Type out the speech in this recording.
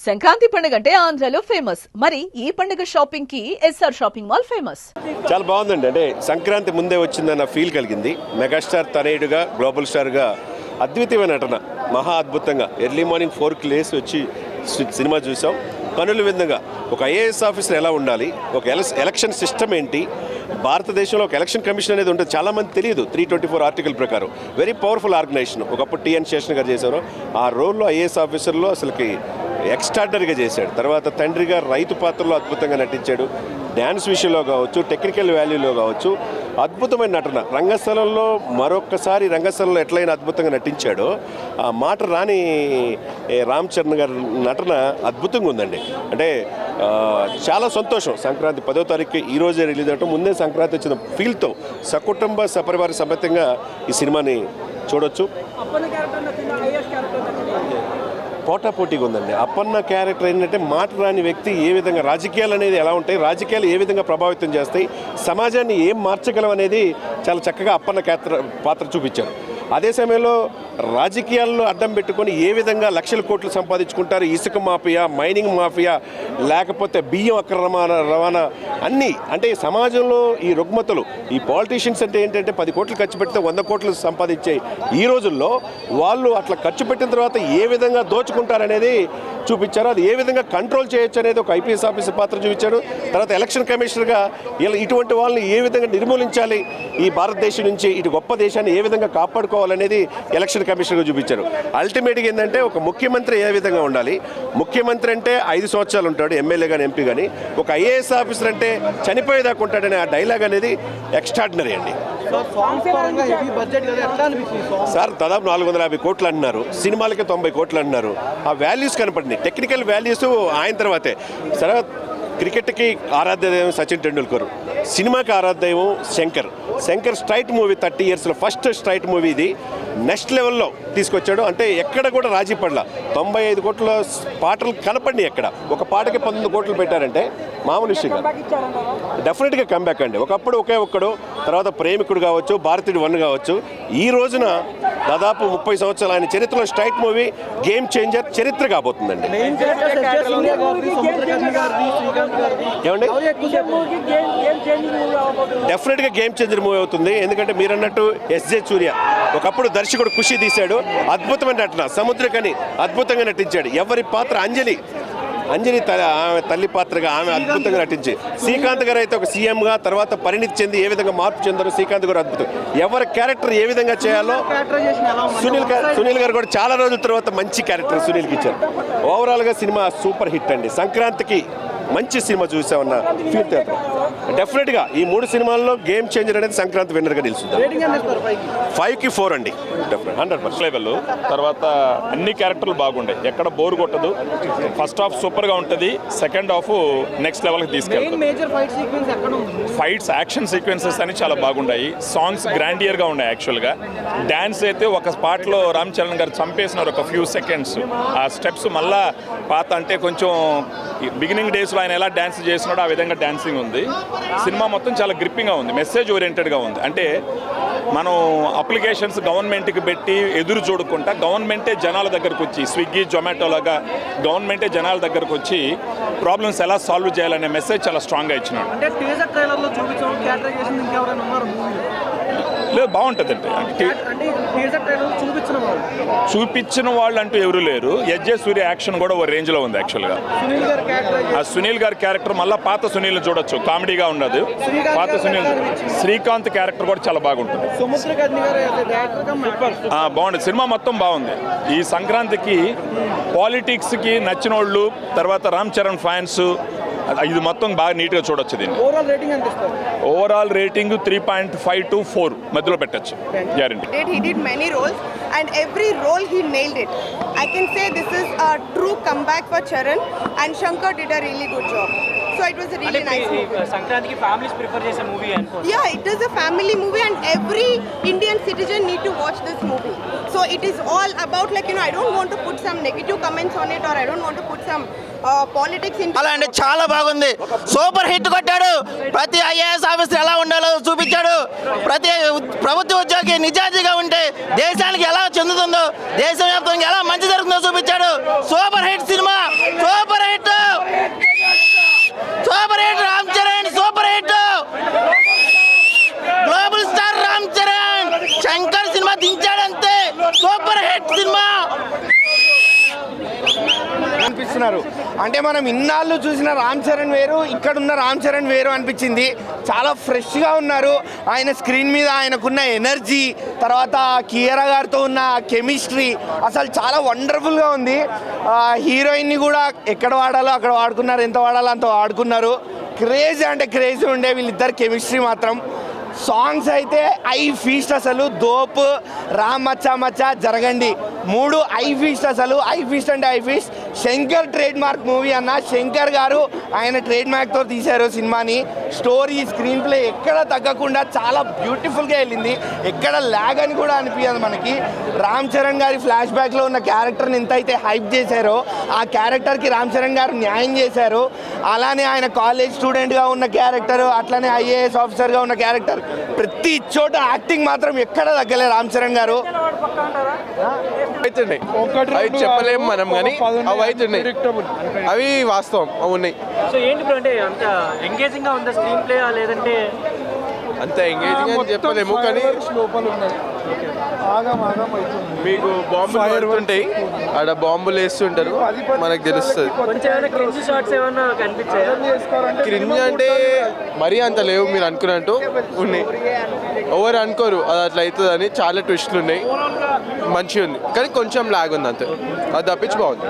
సంక్రాంతి పండుగ అంటే ఆంధ్రాలో ఫేమస్. మరి ఈ పండుగ షాపింగ్ కి ఎస్ఆర్ షాపింగ్ మాల్ ఫేమస్. చాలా బాగుందండి. అంటే సంక్రాంతి ముందే వచ్చిందన్న ఫీల్ కలిగింది. మెగాస్టార్ తనయుడుగా గ్లోబల్ స్టార్గా అద్వితీయమైన నటన, మహా అద్భుతంగా ఎర్లీ మార్నింగ్ 4కి లేసి వచ్చి సినిమా చూసాం. కనుల విధంగా ఒక ఐఏఎస్ ఆఫీసర్ ఎలా ఉండాలి, ఒక ఎలక్షన్ సిస్టమ్ ఏంటి, భారతదేశంలో ఒక ఎలక్షన్ కమిషన్ అనేది ఉంటుంది, చాలామంది తెలియదు. 324 ఆర్టికల్ ప్రకారం వెరీ పవర్ఫుల్ ఆర్గనైజేషన్. ఒకప్పుడు టిఎన్ శేషన్ గారు చేశారు. ఆ రోల్లో ఐఏఎస్ ఆఫీసర్లో అసలుకి ఎక్స్ట్రాడనరీగా చేశాడు. తర్వాత తండ్రిగా రైతు పాత్రలో అద్భుతంగా నటించాడు. డ్యాన్స్ విషయంలో కావచ్చు, టెక్నికల్ వాల్యూలో కావచ్చు అద్భుతమైన నటన. రంగస్థలంలో మరొక్కసారి రంగస్థలంలో ఎట్లయినా అద్భుతంగా నటించాడో ఆ మాట రాని రామ్ చరణ్ గారి నటన అద్భుతంగా ఉందండి. అంటే చాలా సంతోషం. సంక్రాంతి 10వ తారీఖు ఈరోజే రిలీజ్ అవటం, ముందే సంక్రాంతి వచ్చిన ఫీల్తో సకుటుంబ సపరివార సమేతంగా ఈ సినిమాని చూడొచ్చు. పోటాపోటీగా ఉందండి. అప్పన్న క్యారెక్టర్ ఏంటంటే మాట రాని వ్యక్తి ఏ విధంగా రాజకీయాలు అనేది ఎలా ఉంటాయి, రాజకీయాలు ఏ విధంగా ప్రభావితం చేస్తాయి, సమాజాన్ని ఏం మార్చగలం అనేది చాలా చక్కగా అప్పన్న పాత్ర చూపించారు. అదే సమయంలో రాజకీయాల్లో అడ్డం పెట్టుకొని ఏ విధంగా లక్షల కోట్లు సంపాదించుకుంటారు, ఇసుక మాఫియా, మైనింగ్ మాఫియా, లేకపోతే బియ్యం అక్రమ రవాణా అన్నీ. అంటే సమాజంలో ఈ రుగ్మతలు, ఈ పాలిటీషియన్స్ అంటే ఏంటంటే 10 కోట్లు ఖర్చు పెడితే 100 కోట్లు సంపాదించే ఈ రోజుల్లో వాళ్ళు అట్లా ఖర్చు పెట్టిన తర్వాత ఏ విధంగా దోచుకుంటారనేది చూపించారు. అది ఏ విధంగా కంట్రోల్ చేయొచ్చు అనేది ఒక ఐపీఎస్ ఆఫీసర్ పాత్ర చూపించాడు. తర్వాత ఎలక్షన్ కమిషనర్గా ఇటువంటి వాళ్ళని ఏ విధంగా నిర్మూలించాలి, ఈ భారతదేశం నుంచి ఇటు గొప్ప దేశాన్ని ఏ విధంగా కాపాడుకోవాలనేది ఎలక్షన్ కమిషనర్గా చూపించారు. అల్టిమేట్గా ఏంటంటే ఒక ముఖ్యమంత్రి ఏ విధంగా ఉండాలి, ముఖ్యమంత్రి అంటే 5 సంవత్సరాలు ఉంటాడు, ఎమ్మెల్యే కానీ ఎంపీ కానీ, ఒక ఐఏఎస్ ఆఫీసర్ అంటే చనిపోయేదాకా ఉంటాడనే ఆ డైలాగ్ అనేది ఎక్స్ట్రాడినరీ అండి. సార్ దాదాపు 450 కోట్లు అంటున్నారు, సినిమాలకి 90 కోట్లు అంటున్నారు. ఆ వాల్యూస్ కనపడింది, టెక్నికల్ వాల్యూస్ ఆయన తర్వాతే. సరే, క్రికెట్కి ఆరాధ్య దైవం సచిన్ టెండూల్కర్, సినిమాకి ఆరాధ్యదైవం శంకర్ స్ట్రైట్ మూవీ 30 ఇయర్స్లో ఫస్ట్ స్ట్రైట్ మూవీ ఇది. నెక్స్ట్ లెవెల్లో తీసుకొచ్చాడు. అంటే ఎక్కడ కూడా రాజీ పడలా. 95 కోట్ల పాటలు కనపడినాయి. ఎక్కడ ఒక పాటకి 19 కోట్లు పెట్టారంటే మామూలు విషయం. డెఫినెట్గా కంబ్యాక్ అండి. ఒకప్పుడు ఒకే ఒక్కడు, తర్వాత ప్రేమికుడు కావచ్చు, భారతీయుడు 1 కావచ్చు. ఈ రోజున దాదాపు 30 సంవత్సరాలు ఆయన చరిత్రలో స్ట్రైట్ మూవీ గేమ్ చేంజర్ చరిత్ర కాబోతుందండి. ఏమండి, డెఫినెట్గా గేమ్ చేంజర్ మూవీ అవుతుంది. ఎందుకంటే మీరు అన్నట్టు ఎస్జే సూర్య ఒకప్పుడు దర్శకుడు ఖుషి తీశాడు, అద్భుతమైన నటన. సముద్రకని అద్భుతంగా నటించాడు. ఎవరి పాత్ర అంజలి ఆమె తల్లి పాత్రగా ఆమె అద్భుతంగా నటించి, శ్రీకాంత్ గారు అయితే ఒక సీఎంగా తర్వాత పరిణితి చెంది ఏ విధంగా మార్పు చెందారో శ్రీకాంత్ గారు అద్భుతం. ఎవరి క్యారెక్టర్ ఏ విధంగా చేయాలో సునీల్ గారు కూడా చాలా రోజుల తర్వాత మంచి క్యారెక్టర్ సునీల్కి ఇచ్చారు. ఓవరాల్గా సినిమా సూపర్ హిట్ అండి. సంక్రాంతికి మంచి సినిమా చూసామన్న ఫీల్ థియేటర్. డెఫినెట్గా ఈ 3 సినిమాల్లో గేమ్ చేంజర్ అనేది సంక్రాంతి విన్నర్గా నిలుస్తుంది. 5కి 4 అండి. 100% లెవెల్. తర్వాత అన్ని క్యారెక్టర్లు బాగుంటాయి, ఎక్కడ బోర్ కొట్టదు. ఫస్ట్ హాఫ్ సూపర్గా ఉంటుంది, సెకండ్ హాఫ్ నెక్స్ట్ లెవెల్కి తీసుకెళ్తాం. ఫైట్స్, యాక్షన్ సీక్వెన్సెస్ అని చాలా బాగున్నాయి. సాంగ్స్ గ్రాండియర్గా ఉన్నాయి. యాక్చువల్గా డ్యాన్స్ అయితే ఒక స్పాట్లో రామ్ చరణ్ గారు చంపేసినారు ఒక ఫ్యూ సెకండ్స్. ఆ స్టెప్స్ మళ్ళా పాత అంటే కొంచెం బిగినింగ్ డేస్లో ఆయన ఎలా డ్యాన్స్ చేసినాడో ఆ విధంగా డ్యాన్సింగ్ ఉంది. సినిమా మొత్తం చాలా గ్రిప్పింగ్గా ఉంది, మెసేజ్ ఓరియంటెడ్గా ఉంది. అంటే మనం అప్లికేషన్స్ గవర్నమెంట్కి పెట్టి ఎదురు చూడకుండా గవర్నమెంటే జనాల దగ్గరకు వచ్చి, స్విగ్గీ జొమాటో లాగా గవర్నమెంటే జనాల దగ్గరకు వచ్చి ప్రాబ్లమ్స్ ఎలా సాల్వ్ చేయాలనే మెసేజ్ చాలా స్ట్రాంగ్గా ఇచ్చినాడు. లేదు, బాగుంటుందండి. చూపించిన వాళ్ళు అంటూ ఎవరు లేరు. ఎస్జే సూర్య యాక్షన్ కూడా ఓ రేంజ్లో ఉంది. యాక్చువల్గా ఆ సునీల్ గారి క్యారెక్టర్ మళ్ళీ పాత సునీల్ని చూడొచ్చు, కామెడీగా ఉండదు. పాత సునీల్, శ్రీకాంత్ క్యారెక్టర్ కూడా చాలా బాగుంటుంది. బాగుంది. సినిమా మొత్తం బాగుంది. ఈ సంక్రాంతికి పాలిటిక్స్కి నచ్చిన వాళ్ళు, తర్వాత రామ్ చరణ్ ఫ్యాన్స్, ఇది మొత్తం బాగా నీట్గా చూడొచ్చు. దీన్ని ఓవరాల్ రేటింగ్ 3.5 to 4 మధ్యలో పెట్టచ్చు, guarantee. He did many roles and every role he nailed it. I can say this is a true comeback for Charan and Shankar did a really good job. So it was a really nice movie. Sankranti families prefer this movie and yeah, it is a family movie and every Indian citizen need to watch this movie. So it is all about I don't want to put some negative comments on it or I don't want to put some politics in. అలా అండి, చాలా బాగుంది. Super hit కొట్టాడు. ప్రతి IAS officer ఎలా ఉండాలో చూపించాడు. ప్రతి ప్రభుత్వ ఉద్యోగి నిజాయితీగా ఉంటే దేశానికి ఎలా చెందుతుందో, దేశవ్యాప్తంగా ఎలా మంచి జరుగుతుందో చూపించాడు. Super hit cinema. చేస్తున్నారు. అంటే మనం ఇన్నాళ్ళు చూసిన రామ్ చరణ్ వేరు, ఇక్కడున్న రామ్ చరణ్ వేరు అనిపించింది. చాలా ఫ్రెష్గా ఉన్నారు. ఆయన స్క్రీన్ మీద ఆయనకున్న ఎనర్జీ, తర్వాత కియారా గారితో ఉన్న కెమిస్ట్రీ అసలు చాలా వండర్ఫుల్గా ఉంది. హీరోయిన్ని కూడా ఎక్కడ వాడాలో అక్కడ వాడుకున్నారు, ఎంత వాడాలో అంత వాడుకున్నారు. క్రేజీ అంటే క్రేజీ ఉండే వీళ్ళిద్దరు కెమిస్ట్రీ మాత్రం. సాంగ్స్ అయితే ఐ ఫీస్ట్, అసలు దోప్, రామ్ మచ్చా మచ్చా, జరగండి, 3 ఐ ఫీస్ట్. అసలు ఐ ఫీస్ట్ అంటే I feast. Shankar trade mark movie అన్న. శంకర్ గారు ఆయన ట్రేడ్ మార్క్తో తీశారు సినిమాని. స్టోరీ, స్క్రీన్ ప్లే ఎక్కడ తగ్గకుండా చాలా బ్యూటిఫుల్గా వెళ్ళింది. ఎక్కడ ల్యాగ్ అని కూడా అనిపించదు మనకి. రామ్ చరణ్ గారి ఫ్లాష్ బ్యాక్లో ఉన్న క్యారెక్టర్ని ఎంత అయితే హైప్ చేశారో ఆ క్యారెక్టర్కి రామ్ చరణ్ గారు న్యాయం చేశారు. అలానే ఆయన కాలేజ్ స్టూడెంట్గా ఉన్న క్యారెక్టర్, అట్లనే ఐఏఎస్ ఆఫీసర్గా ఉన్న క్యారెక్టర్, ప్రతి చోట యాక్టింగ్ మాత్రం ఎక్కడ తగ్గలే రామ్ చరణ్ గారు. అవుతున్నాయి అవి చెప్పలేము మనం, కానీ అవి అవుతున్నాయి, అవి వాస్తవం, అవి ఉన్నాయి. సో ఏంటి బ్రో, అంటే అంత ఎంగేజింగ్ గా ఉందా స్క్రీన్ ప్లే లేదంటే? అంత ఎంగేజింగ్ అని చెప్పలేము, కానీ మీకు బాంబులు పడుతుంటాయి, ఆడ బాంబులు వేస్తుంటారు, మనకు తెలుస్తుంది. కొంచెం ఏమైనా క్రింజ్ షాట్స్ ఏమైనా కనిపించాయా? క్రింజ్ అంటే మరీ అంత లేవు మీరు అనుకున్నట్టు ఉన్నాయి. ఎవరు అనుకోరు అది అట్లా అవుతుంది అని. చాలా ట్విస్ట్లు ఉన్నాయి, మంచిగా ఉంది, కానీ కొంచెం లాగ్ ఉంది అంతే. అది తప్పించి బాగుంది.